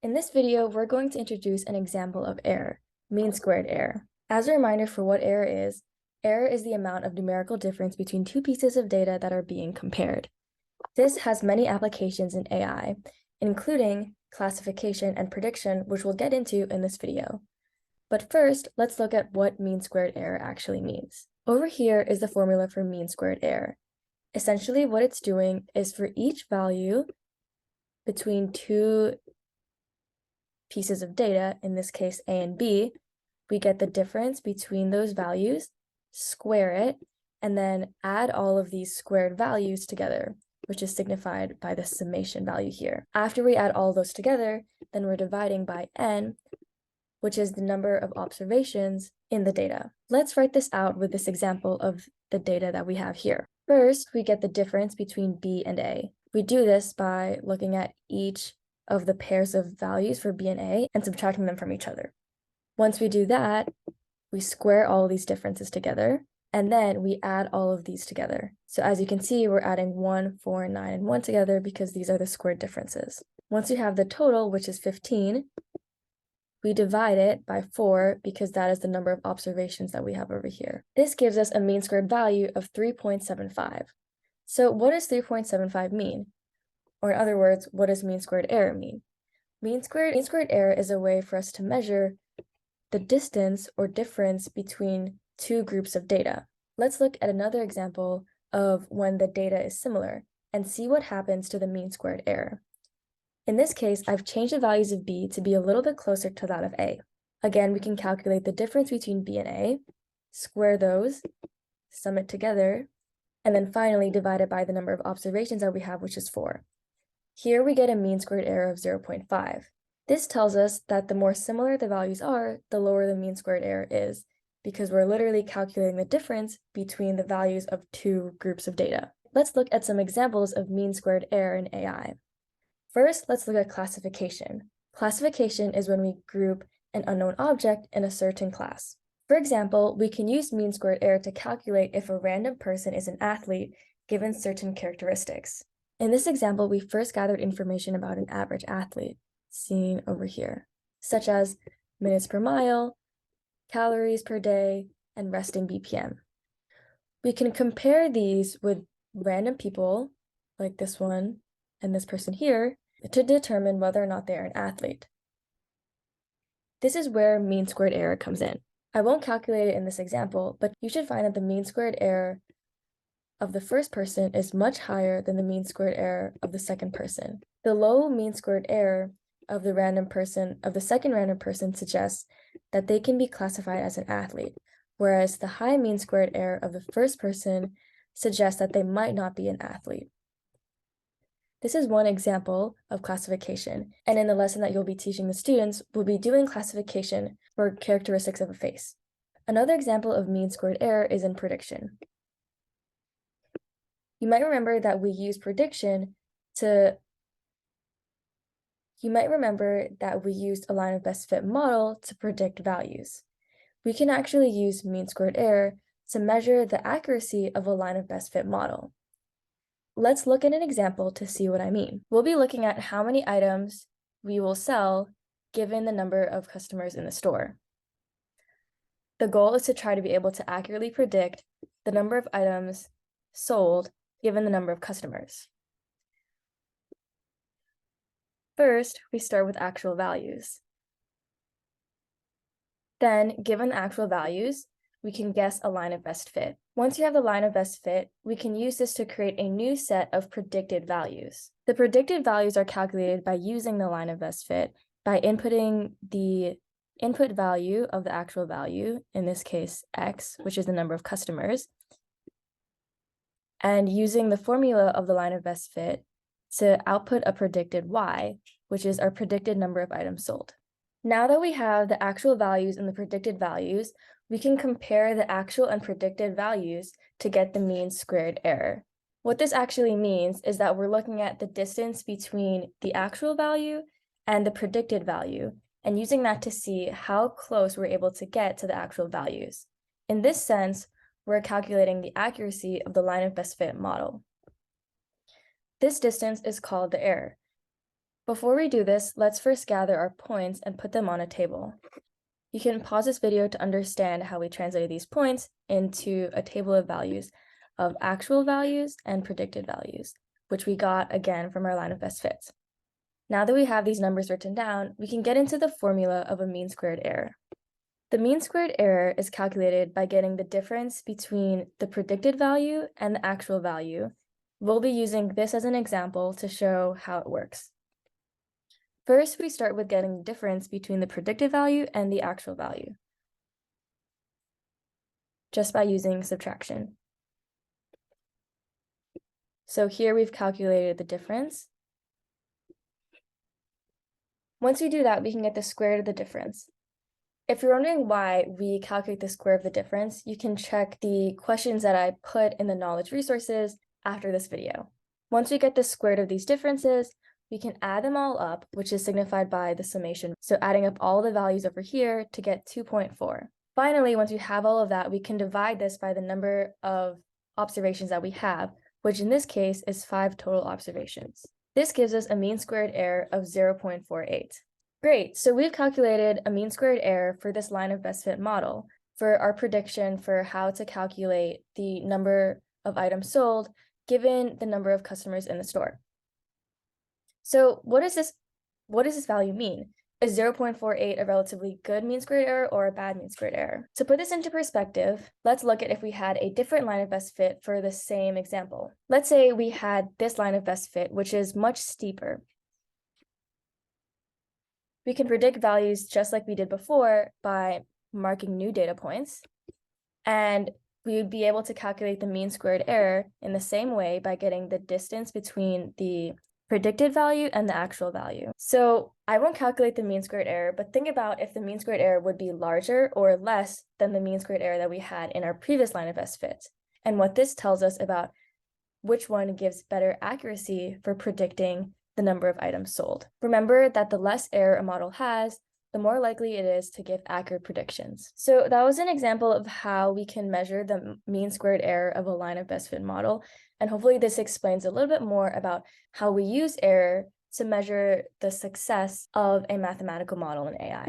In this video, we're going to introduce an example of error, mean squared error. As a reminder for what error is the amount of numerical difference between two pieces of data that are being compared. This has many applications in AI, including classification and prediction, which we'll get into in this video. But first, let's look at what mean squared error actually means. Over here is the formula for mean squared error. Essentially, what it's doing is for each value between two pieces of data, in this case A and B, we get the difference between those values, square it, and then add all of these squared values together, which is signified by the summation value here. After we add all those together, then we're dividing by n, which is the number of observations in the data. Let's write this out with this example of the data that we have here. First, we get the difference between B and A. We do this by looking at each of the pairs of values for B and A and subtracting them from each other. Once we do that, we square all these differences together, and then we add all of these together. So as you can see, we're adding 1, 4, 9, and 1 together because these are the squared differences. Once we have the total, which is 15, we divide it by 4 because that is the number of observations that we have over here. This gives us a mean squared value of 3.75. So what does 3.75 mean? Or in other words, what does mean squared error mean? Mean squared error is a way for us to measure the distance or difference between two groups of data. Let's look at another example of when the data is similar and see what happens to the mean squared error. In this case, I've changed the values of B to be a little bit closer to that of A. Again, we can calculate the difference between B and A, square those, sum it together, and then finally divide it by the number of observations that we have, which is 4. Here we get a mean squared error of 0.5. This tells us that the more similar the values are, the lower the mean squared error is, because we're literally calculating the difference between the values of two groups of data. Let's look at some examples of mean squared error in AI. First, let's look at classification. Classification is when we group an unknown object in a certain class. For example, we can use mean squared error to calculate if a random person is an athlete given certain characteristics. In this example, we first gathered information about an average athlete, seen over here, such as minutes per mile, calories per day, and resting BPM. We can compare these with random people, like this one and this person here, to determine whether or not they're an athlete. This is where mean squared error comes in. I won't calculate it in this example, but you should find that the mean squared error of the first person is much higher than the mean squared error of the second person. The low mean squared error of the second random person suggests that they can be classified as an athlete, whereas the high mean squared error of the first person suggests that they might not be an athlete. This is one example of classification, and in the lesson that you'll be teaching the students, we'll be doing classification for characteristics of a face. Another example of mean squared error is in prediction. You might remember that we used a line of best fit model to predict values. We can actually use mean squared error to measure the accuracy of a line of best fit model. Let's look at an example to see what I mean. We'll be looking at how many items we will sell given the number of customers in the store. The goal is to try to be able to accurately predict the number of items sold given the number of customers. First, we start with actual values. Then, given the actual values, we can guess a line of best fit. Once you have the line of best fit, we can use this to create a new set of predicted values. The predicted values are calculated by using the line of best fit by inputting the input value of the actual value, in this case X, which is the number of customers, and using the formula of the line of best fit to output a predicted Y, which is our predicted number of items sold. Now that we have the actual values and the predicted values, we can compare the actual and predicted values to get the mean squared error. What this actually means is that we're looking at the distance between the actual value and the predicted value, and using that to see how close we're able to get to the actual values. In this sense, we're calculating the accuracy of the line of best fit model. This distance is called the error. Before we do this, let's first gather our points and put them on a table. You can pause this video to understand how we translated these points into a table of values of actual values and predicted values, which we got again from our line of best fits. Now that we have these numbers written down, we can get into the formula of a mean squared error. The mean squared error is calculated by getting the difference between the predicted value and the actual value. We'll be using this as an example to show how it works. First, we start with getting the difference between the predicted value and the actual value, just by using subtraction. So here we've calculated the difference. Once we do that, we can get the square root of the difference. If you're wondering why we calculate the square of the difference, you can check the questions that I put in the knowledge resources after this video. Once we get the square root of these differences, we can add them all up, which is signified by the summation. So adding up all the values over here to get 2.4. Finally, once we have all of that, we can divide this by the number of observations that we have, which in this case is 5 total observations. This gives us a mean squared error of 0.48. Great, so we've calculated a mean squared error for this line of best fit model for our prediction for how to calculate the number of items sold given the number of customers in the store. So what does this value mean? Is 0.48 a relatively good mean squared error or a bad mean squared error? To put this into perspective, let's look at if we had a different line of best fit for the same example. Let's say we had this line of best fit, which is much steeper. We can predict values just like we did before by marking new data points, and we would be able to calculate the mean squared error in the same way by getting the distance between the predicted value and the actual value. So I won't calculate the mean squared error, but think about if the mean squared error would be larger or less than the mean squared error that we had in our previous line of best fit, and what this tells us about which one gives better accuracy for predicting the number of items sold. Remember that the less error a model has, the more likely it is to give accurate predictions. So that was an example of how we can measure the mean squared error of a line of best fit model. And hopefully this explains a little bit more about how we use error to measure the success of a mathematical model in AI.